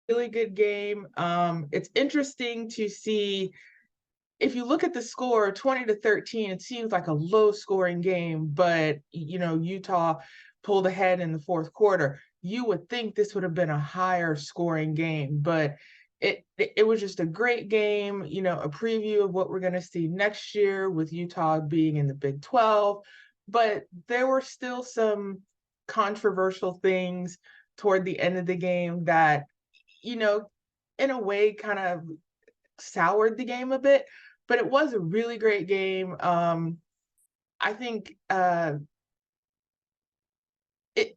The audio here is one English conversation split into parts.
really good game. It's interesting to see if you look at the score, 20-13, it seems like a low scoring game, but Utah pulled ahead in the fourth quarter. You would think this would have been a higher scoring game, but it was just a great game, a preview of what we're going to see next year with Utah being in the Big 12. But there were still some controversial things toward the end of the game that, you know, in a way kind of soured the game a bit, but it was a really great game. I think it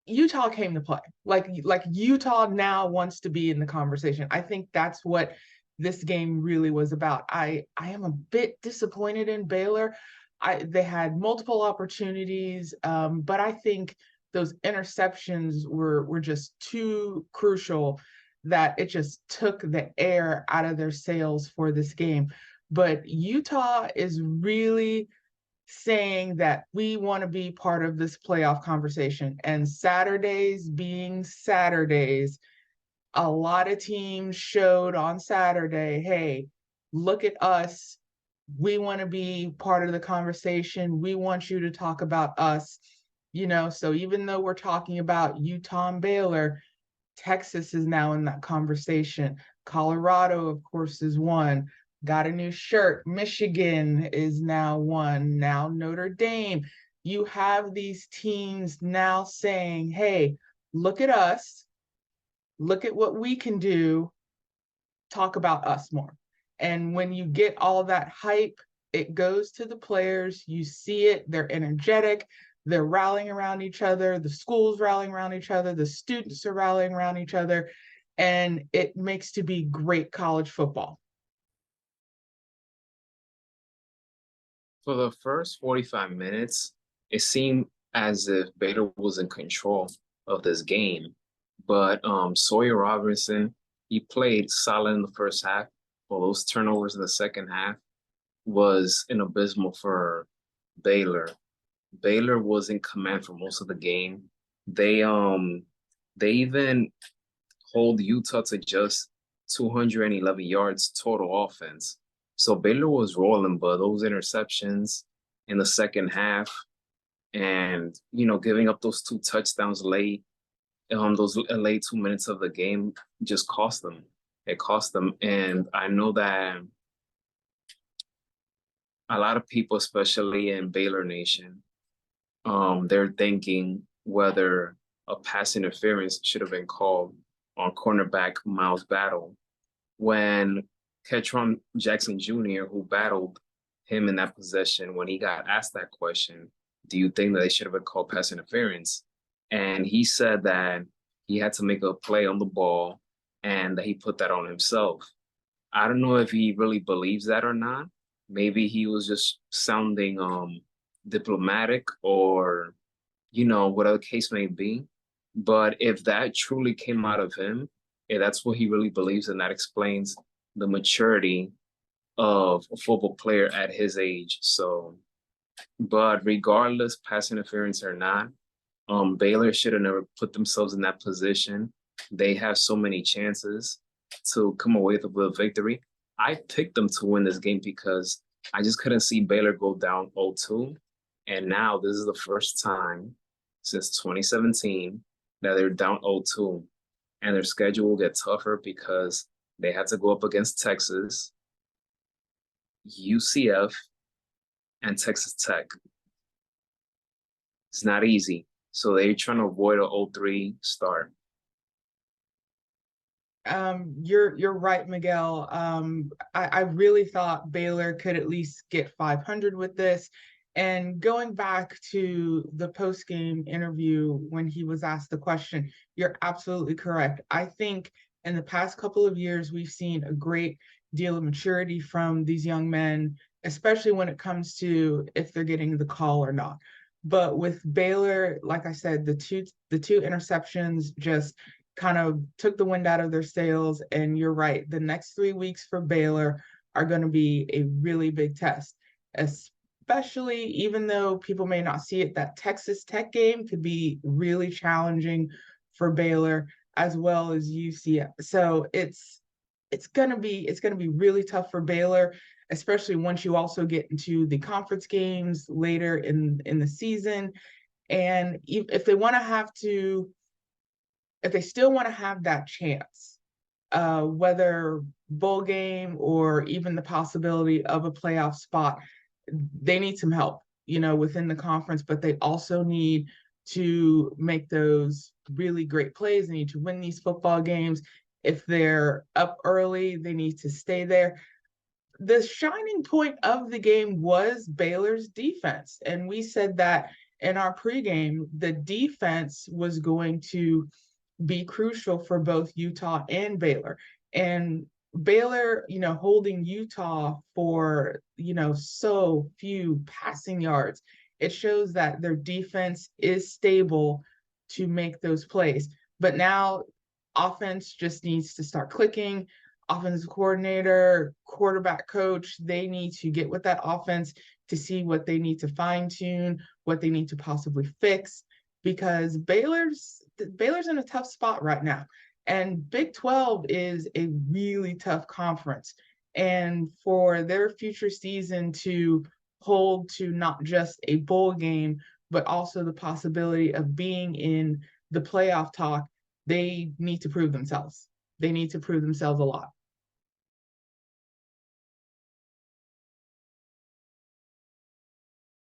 Utah came to play. Like Utah now wants to be in the conversation. I think that's what this game really was about. I am a bit disappointed in Baylor. They had multiple opportunities, but I think those interceptions were just too crucial that it just took the air out of their sails for this game. But Utah is really saying that we want to be part of this playoff conversation. And Saturdays being Saturdays, a lot of teams showed on Saturday, hey, look at us. We want to be part of the conversation. We want you to talk about us. So even though we're talking about Utah and Baylor, Texas is now in that conversation. Colorado, of course, is one. Got a new shirt. Michigan is now one. Now Notre Dame. You have these teams now saying, hey, look at us. Look at what we can do. Talk about us more. And when you get all that hype, it goes to the players. You see it. They're energetic. They're rallying around each other. The school's rallying around each other. The students are rallying around each other. And it makes to be great college football. For the first 45 minutes, it seemed as if Baylor was in control of this game. But Sawyer Robinson, he played solid in the first half. Well, those turnovers in the second half was an abysmal for Baylor. Baylor was in command for most of the game. They even hold Utah to just 211 yards total offense. So Baylor was rolling, but those interceptions in the second half and, giving up those two touchdowns late, those late 2 minutes of the game just cost them. It cost them. And I know that a lot of people, especially in Baylor Nation, they're thinking whether a pass interference should have been called on cornerback Miles Battle when Ketron Jackson Jr., who battled him in that possession, when he got asked that question, do you think that they should have been called pass interference? And he said that he had to make a play on the ball and that he put that on himself. I don't know if he really believes that or not. Maybe he was just sounding diplomatic or, whatever the case may be. But if that truly came out of him, if that's what he really believes, and that explains the maturity of a football player at his age. So, but regardless, pass interference or not, Baylor should have never put themselves in that position. They have so many chances to come away with a victory. I picked them to win this game because I just couldn't see Baylor go down 0-2. And now this is the first time since 2017 that they're down 0-2. And their schedule will get tougher because they had to go up against Texas, UCF, and Texas Tech. It's not easy. So they're trying to avoid a 0-3 start. You're right, Miguel. I really thought Baylor could at least get 500 with this. And going back to the post-game interview when he was asked the question, you're absolutely correct. I think in the past couple of years, we've seen a great deal of maturity from these young men, especially when it comes to if they're getting the call or not. But with Baylor, like I said, the two interceptions just kind of took the wind out of their sails. And you're right, the next 3 weeks for Baylor are going to be a really big test, especially even though people may not see it, that Texas Tech game could be really challenging for Baylor. as well as UCF. So it's gonna be really tough for Baylor, especially once you also get into the conference games later in the season. And if they want to have to, if they still want to have that chance, whether bowl game or even the possibility of a playoff spot, they need some help, within the conference, but they also need to make those really great plays. They need to win these football games. If they're up early, they need to stay there. The shining point of the game was Baylor's defense. And we said that in our pregame, the defense was going to be crucial for both Utah and Baylor. And Baylor, holding Utah for, so few passing yards, it shows that their defense is stable to make those plays. But now offense just needs to start clicking. Offensive coordinator, quarterback coach, they need to get with that offense to see what they need to fine tune, what they need to possibly fix, because Baylor's in a tough spot right now. And Big 12 is a really tough conference. And for their future season to hold to not just a bowl game, but also the possibility of being in the playoff talk, they need to prove themselves. They need to prove themselves a lot.